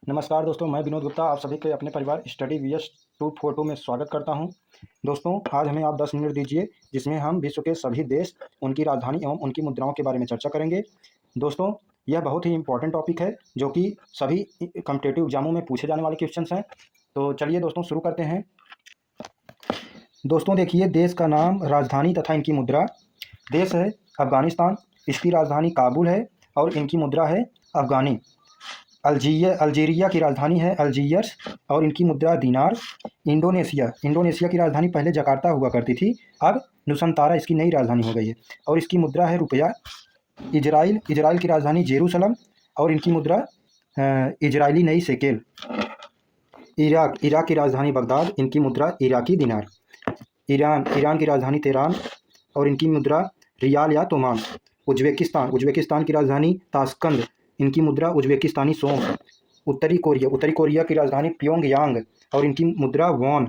नमस्कार दोस्तों, मैं विनोद गुप्ता आप सभी के अपने परिवार स्टडी वीएस 242 में स्वागत करता हूं। दोस्तों, आज हमें आप 10 मिनट दीजिए जिसमें हम विश्व के सभी देश, उनकी राजधानी एवं उनकी मुद्राओं के बारे में चर्चा करेंगे। दोस्तों, यह बहुत ही इम्पोर्टेंट टॉपिक है जो कि सभी कॉम्पिटिटिव एग्जामों में पूछे जाने वाले क्वेश्चंस हैं। तो चलिए दोस्तों शुरू करते हैं। दोस्तों देखिए, देश का नाम, राजधानी तथा इनकी मुद्रा। देश है अफगानिस्तान, इसकी राजधानी काबुल है और इनकी मुद्रा है अफगानी। अल्जीरिया की राजधानी है अल्जीयर्स और इनकी मुद्रा दीनार। इंडोनेशिया की राजधानी पहले जकार्ता हुआ करती थी, अब नुसंतारा इसकी नई राजधानी हो गई है और इसकी मुद्रा है रुपया। इजराइल की राजधानी जेरूसलम और इनकी मुद्रा इजरायली नई शेकेल। इराक की राजधानी बगदाद, इनकी मुद्रा इराकी दिनार। ईरान की राजधानी तेहरान और इनकी मुद्रा रियाल या तोमान। उज्बेकिस्तान की राजधानी ताशकंद, इनकी मुद्रा उज्बेकिस्तानी सोम। उत्तरी कोरिया की राजधानी प्योंगयांग और इनकी मुद्रा वॉन।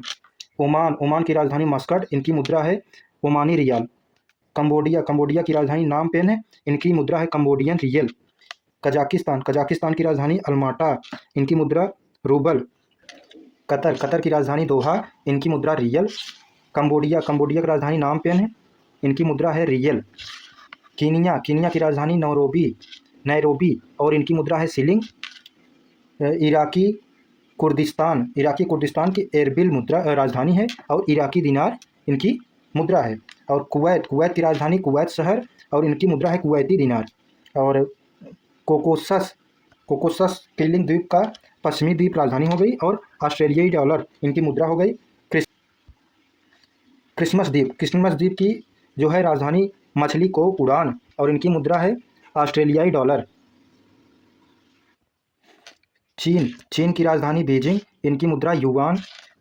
ओमान की राजधानी मस्कट, इनकी मुद्रा है ओमानी रियाल। कंबोडिया की राजधानी नाम पेन है, इनकी मुद्रा है कंबोडियन रियल। कजाकिस्तान की राजधानी अलमाटा, इनकी मुद्रा रूबल। कतर की राजधानी दोहा, इनकी मुद्रा रियल। कंबोडिया की राजधानी नाम पेन है, इनकी मुद्रा है रियल। कीनिया की राजधानी नैरोबी और इनकी मुद्रा है शिलिंग। इराकी कुर्दिस्तान की एरबिल मुद्रा राजधानी है और इराकी दिनार इनकी मुद्रा है। और कुवैत की राजधानी कुवैत शहर और इनकी मुद्रा है कुवैती दिनार। और कोकोसस किलिंग द्वीप का पश्चिमी द्वीप राजधानी हो गई और ऑस्ट्रेलियाई डॉलर इनकी मुद्रा हो गई। क्रिसमस द्वीप की जो है राजधानी मछली को उड़ान और इनकी मुद्रा है ऑस्ट्रेलियाई डॉलर। चीन की राजधानी बीजिंग, इनकी मुद्रा युआन।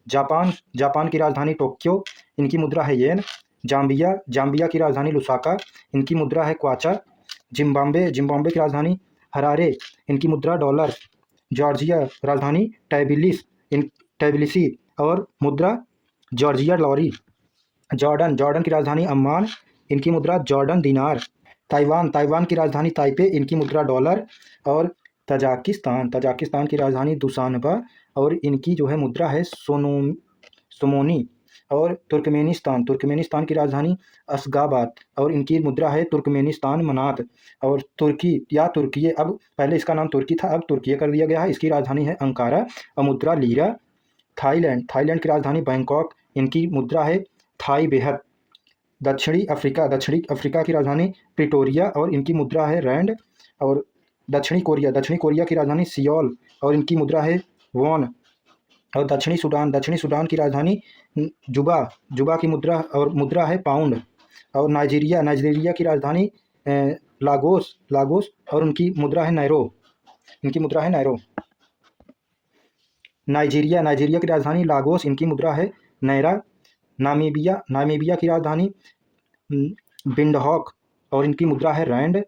जापान की राजधानी टोक्यो, इनकी मुद्रा है येन। जाम्बिया की राजधानी लुसाका, इनकी मुद्रा है क्वाचा। जिम्बाब्वे की राजधानी हरारे, इनकी मुद्रा डॉलर। जॉर्जिया राजधानी टैबिलिसी और मुद्रा जॉर्जिया लॉरी। जॉर्डन की राजधानी अम्मान, इनकी मुद्रा जॉर्डन दिनार। ताइवान की राजधानी ताइपे, इनकी मुद्रा डॉलर। और तजाकिस्तान की राजधानी दुशानबे और इनकी जो है मुद्रा है सोमोनी। और तुर्कमेनिस्तान की राजधानी अशगाबाद और इनकी मुद्रा है तुर्कमेनिस्तान मनात। और तुर्की अब पहले इसका नाम तुर्की था, अब तुर्की कर दिया गया है। इसकी राजधानी है अंकारा और मुद्रा लीरा। थाईलैंड की राजधानी बैंकॉक, इनकी मुद्रा है थाई बेहद। दक्षिणी अफ्रीका की राजधानी प्रिटोरिया और इनकी मुद्रा है रैंड। और दक्षिणी कोरिया की राजधानी सियोल और इनकी मुद्रा है वॉन। और दक्षिणी सूडान की राजधानी जुबा की मुद्रा है पाउंड। और नाइजीरिया की राजधानी लागोस और उनकी मुद्रा है नैरो। नाइजीरिया की राजधानी लागोस, इनकी मुद्रा है नैरा। नामीबिया की राजधानी बिंडहॉक और इनकी मुद्रा है रैंड।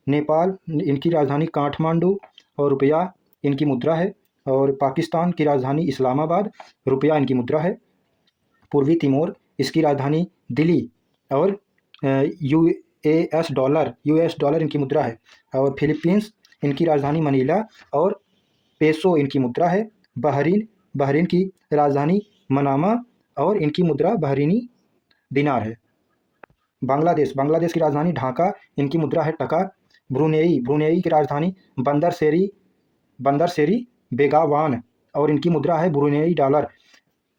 नेपाल, इनकी राजधानी काठमांडू और रुपया इनकी मुद्रा है। और पाकिस्तान की राजधानी इस्लामाबाद, रुपया इनकी मुद्रा है। पूर्वी तिमोर, इसकी राजधानी दिल्ली और यूएस डॉलर इनकी मुद्रा है। और फिलीपींस, इनकी राजधानी मनीला और पेसो इनकी मुद्रा है। बहरीन की राजधानी मनामा और इनकी मुद्रा बहरीनी दिनार है। बांग्लादेश की राजधानी ढाका, इनकी मुद्रा है टका। ब्रुनेई की राजधानी बंदर सेरी बेगावान और इनकी मुद्रा है ब्रुनेई डॉलर।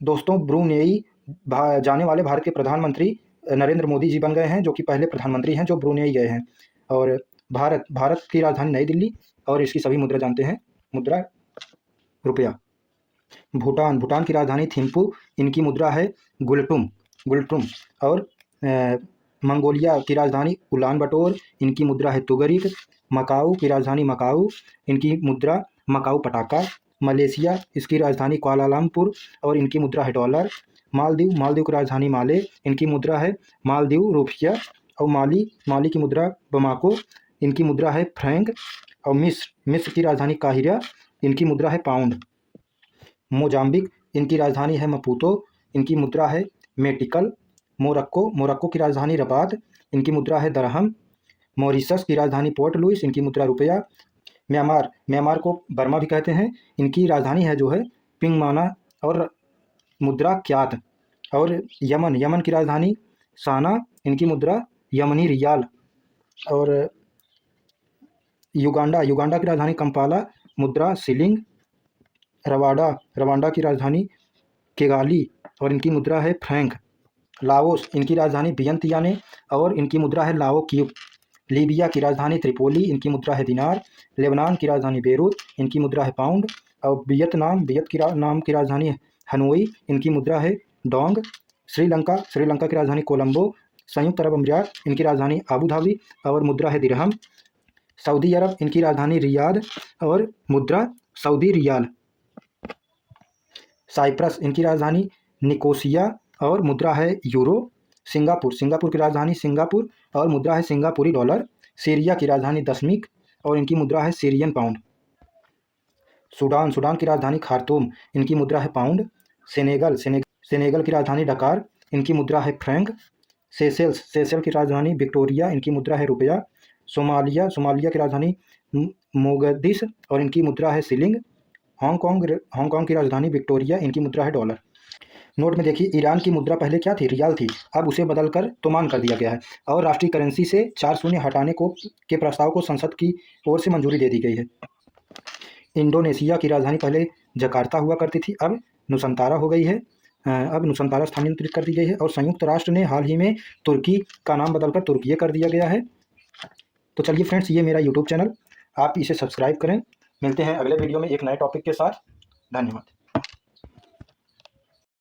दोस्तों, ब्रुनेई जाने वाले भारत के प्रधानमंत्री नरेंद्र मोदी जी बन गए हैं, जो कि पहले प्रधानमंत्री हैं जो ब्रुनेई गए हैं। और भारत की राजधानी नई दिल्ली और इसकी सभी मुद्रा जानते हैं, मुद्रा रुपया। भूटान की राजधानी थिम्पू, इनकी मुद्रा है गुलटुम। और मंगोलिया की राजधानी उलान बटोर, इनकी मुद्रा है तुगरिक। मकाऊ की राजधानी मकाऊ, इनकी मुद्रा मकाऊ पटाका। मलेशिया, इसकी राजधानी कुआलालंपुर और इनकी मुद्रा है डॉलर। मालदीव की राजधानी माले, इनकी मुद्रा है मालदीव रुपया। और माली की मुद्रा बमाको, इनकी मुद्रा है फ्रैंक। और मिस्र की राजधानी काहिरा, इनकी मुद्रा है पाउंड। मोजाम्बिक, इनकी राजधानी है मपूतो, इनकी मुद्रा है मेटिकल। मोरक्को की राजधानी रबात, इनकी मुद्रा है दरहम। मॉरिशस की राजधानी पोर्ट लुइस, इनकी मुद्रा रुपया। म्यांमार, म्यांमार को बर्मा भी कहते हैं। इनकी राजधानी है जो है पिंगमाना और मुद्रा क्यात। और यमन, यमन की राजधानी साना, इनकी मुद्रा यमनी रियाल। और युगांडा, युगांडा की राजधानी कंपाला, मुद्रा शिलिंग। रवांडा, रवांडा की राजधानी किगाली और इनकी मुद्रा है फ्रैंक। लाओस, इनकी राजधानी वियंतियाने और इनकी मुद्रा है लाओ क्यूब। लीबिया की राजधानी त्रिपोली, इनकी मुद्रा है दिनार। लेबनान की राजधानी बेरूत, इनकी मुद्रा है पाउंड। और वियतनाम, नाम की राजधानी है हनोई, इनकी मुद्रा है डोंग। श्रीलंका, श्रीलंका की राजधानी कोलंबो। संयुक्त अरब अमीरात, इनकी राजधानी आबू धाबी और मुद्रा है दिरहम। सऊदी अरब, इनकी राजधानी रियाद और मुद्रा सऊदी रियाल। साइप्रस, इनकी राजधानी निकोसिया और मुद्रा है यूरो। सिंगापुर, सिंगापुर की राजधानी सिंगापुर और मुद्रा है सिंगापुरी डॉलर। सीरिया की राजधानी दशमिक और इनकी मुद्रा है सीरियन पाउंड। सूडान, सूडान की राजधानी खार्तूम, इनकी मुद्रा है पाउंड। सेनेगल, सेनेगल की राजधानी डकार, इनकी मुद्रा है फ्रैंक। सेशेल्स, सेशेल की राजधानी विक्टोरिया, इनकी मुद्रा है रुपया। सोमालिया, सोमालिया की राजधानी मोगदिश और इनकी मुद्रा है शिलिंग। हांगकांग, हांगकांग की राजधानी विक्टोरिया, इनकी मुद्रा है डॉलर। नोट में देखिए, ईरान की मुद्रा पहले क्या थी, रियाल थी, अब उसे बदलकर तोमान कर दिया गया है और राष्ट्रीय करेंसी से 4 शून्य हटाने के प्रस्ताव को संसद की ओर से मंजूरी दे दी गई है। इंडोनेशिया की राजधानी पहले जकार्ता हुआ करती थी, अब नुसंतारा हो गई है, अब नुसंतारा स्थानांतरित कर दी गई है। और संयुक्त राष्ट्र ने हाल ही में तुर्की का नाम बदलकर तुर्किये कर दिया गया है। तो चलिए फ्रेंड्स, ये मेरा यूट्यूब चैनल, आप इसे सब्सक्राइब करें। मिलते हैं अगले वीडियो में एक नए टॉपिक के साथ। धन्यवाद।